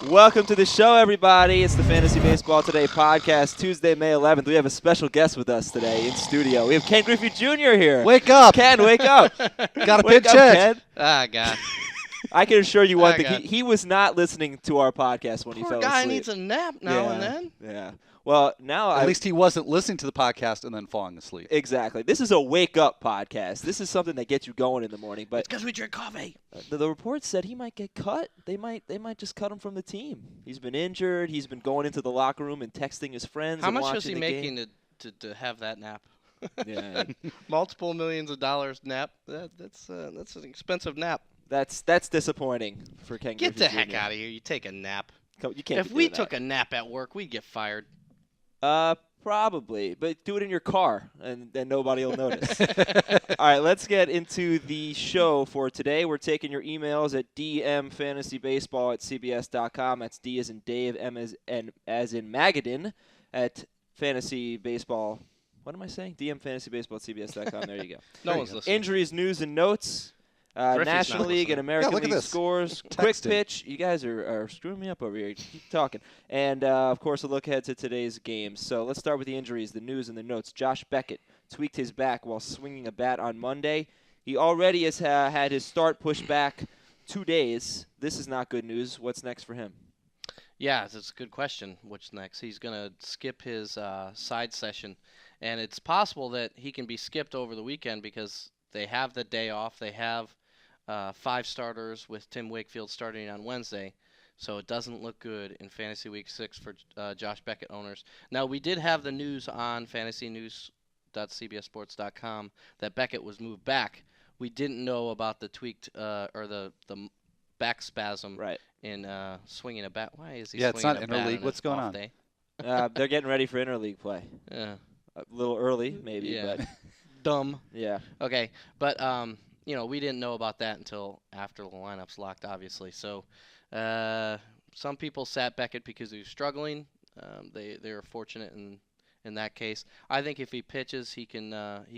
Welcome to the show, everybody. It's the Fantasy Baseball Today podcast, Tuesday, May 11th. We have a special guest with us today in studio. We have Ken Griffey Jr. here. Wake up. Ken, wake up. Got to Wake pitch up, it. Ken. Ah, God. I can assure you one Ah, thing. God. He was not listening to our podcast when he Poor fell guy asleep. needs a nap now and then. Yeah. Well, now At least he wasn't listening to the podcast and then falling asleep. Exactly. This is a wake-up podcast. This is something that gets you going in the morning. But It's because we drink coffee. the report said he might get cut. They might just cut him from the team. He's been injured. He's been going into the locker room and texting his friends. How and much watching was he the making game. to have that nap? Yeah. Multiple millions of dollars nap. That's an expensive nap. That's disappointing for Ken Get Griffey the heck Jr. out of here. You take a nap. You can't If be we doing took a nap at work, we'd get fired. that. Probably, but do it in your car, and then nobody will notice. All right, let's get into the show for today. We're taking your emails at dmfantasybaseball@cbs.com. That's D as in Dave, M as in Magadan at Fantasy Baseball. What am I saying? dmfantasybaseball@cbs.com. There you go. No one's listening. Injuries, news, and notes. Griffey's National not League and listening. American look at League this. scores, quick Texting. pitch. You guys are screwing me up over here. Keep talking. And, of course, a look ahead to today's games. So let's start with the injuries, the news, and the notes. Josh Beckett tweaked his back while swinging a bat on Monday. He already has had his start pushed back 2 days. This is not good news. What's next for him? Yeah, it's a good question. What's next? He's going to skip his side session, and it's possible that he can be skipped over the weekend because they have the day off. They have 5 starters with Tim Wakefield starting on Wednesday, so it doesn't look good in Fantasy Week 6 for Josh Beckett owners. Now, we did have the news on fantasynews.cbssports.com that Beckett was moved back. We didn't know about the tweaked or the back spasm Right. in swinging a bat. Why is he Yeah, it's swinging not a bat interleague. on What's his going off on? day? They're getting ready for interleague play. Yeah. A little early, maybe, Yeah. but Dumb. yeah. Okay, but we didn't know about that until after the lineup's locked, obviously. So, some people sat Beckett because he was struggling. They were fortunate in that case. I think if he pitches, he can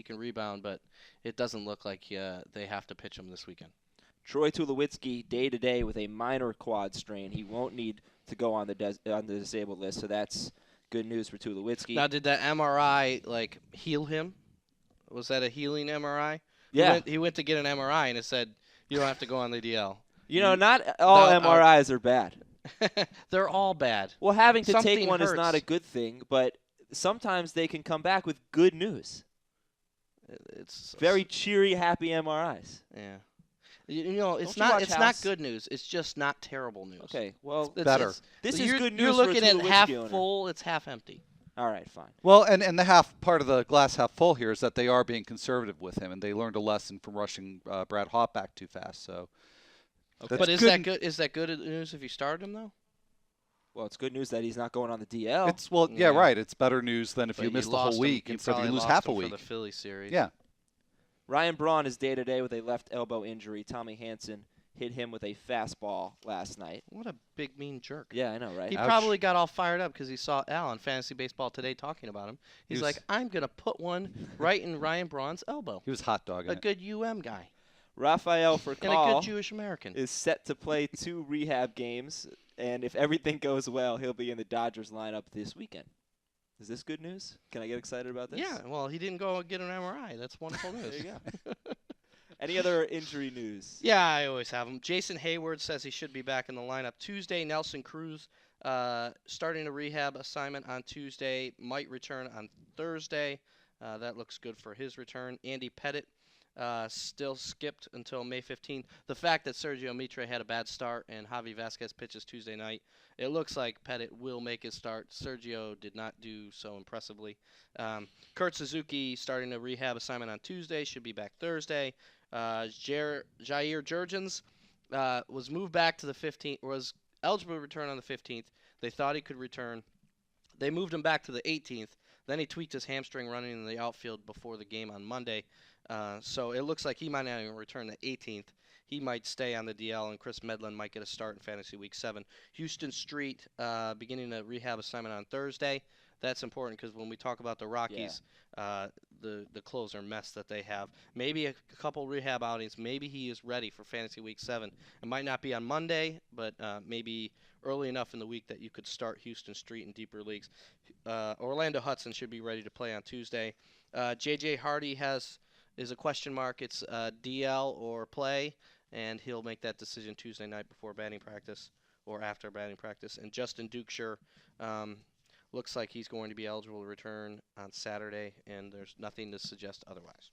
rebound, but it doesn't look like they have to pitch him this weekend. Troy Tulowitzki day-to-day with a minor quad strain. He won't need to go on the disabled list, so that's good news for Tulowitzki. Now, did that MRI heal him? Was that a healing MRI? Yeah. He went to get an MRI and it said you don't have to go on the DL. You know, not all No, MRIs are bad. They're all bad. Well, having to Something take one is not hurts. a good thing, but sometimes they can come back with good news. It's Very cheery, happy MRIs. Yeah. You know, it's Don't you not watch it's House? not good news. It's just not terrible news. Okay, well, Better. this is you're, good news You're for a looking at Tulowitzki half owner. full, it's half empty. All right, fine. Well, and the half part of the glass half full here is that they are being conservative with him, and they learned a lesson from rushing Brad Haupt back too fast. So, that's But is good. that good? Is that good news if you started him though? Well, it's good news that he's not going on the DL. It's yeah, Yeah. right. It's better news than if But you miss the lost whole him- week you instead of probably you lose lost half a him week. for the Philly series. Yeah. Ryan Braun is day-to-day with a left elbow injury. Tommy Hansen hit him with a fastball last night. What a big mean jerk. Yeah, I know, right? He Ouch. probably got all fired up because he saw Al on Fantasy Baseball Today talking about him. He's was- like, I'm going to put one right in Ryan Braun's elbow. He was hot dogging A it. good UM guy. Rafael And a Furcal good Jewish American. is set to play 2 rehab games, and if everything goes well, he'll be in the Dodgers lineup this weekend. Is this good news? Can I get excited about this? Yeah, well, he didn't go get an MRI. That's wonderful news. There you go. Any other injury news? Yeah, I always have him. Jason Hayward says he should be back in the lineup Tuesday. Nelson Cruz starting a rehab assignment on Tuesday. Might return on Thursday. That looks good for his return. Andy Pettit still skipped until May 15th. The fact that Sergio Mitre had a bad start and Javi Vasquez pitches Tuesday night, it looks like Pettit will make his start. Sergio did not do so impressively. Kurt Suzuki starting a rehab assignment on Tuesday, should be back Thursday. Jair Jurgens was moved back to the 15th, was eligible to return on the 15th. They thought he could return. They moved him back to the 18th. Then he tweaked his hamstring running in the outfield before the game on Monday. So it looks like he might not even return the 18th. he might stay on the DL, and Chris Medlin might get a start in Fantasy Week 7. Houston Street beginning a rehab assignment on Thursday. That's important because when we talk about the Rockies, the closer mess that they have, maybe a couple rehab outings, maybe he is ready for Fantasy Week 7. It might not be on Monday, but maybe early enough in the week that you could start Houston Street in deeper leagues. Orlando Hudson should be ready to play on Tuesday. J.J. Hardy is a question mark. It's DL or play, and he'll make that decision Tuesday night before batting practice or after batting practice. And Justin Dukeshire looks like he's going to be eligible to return on Saturday, and there's nothing to suggest otherwise.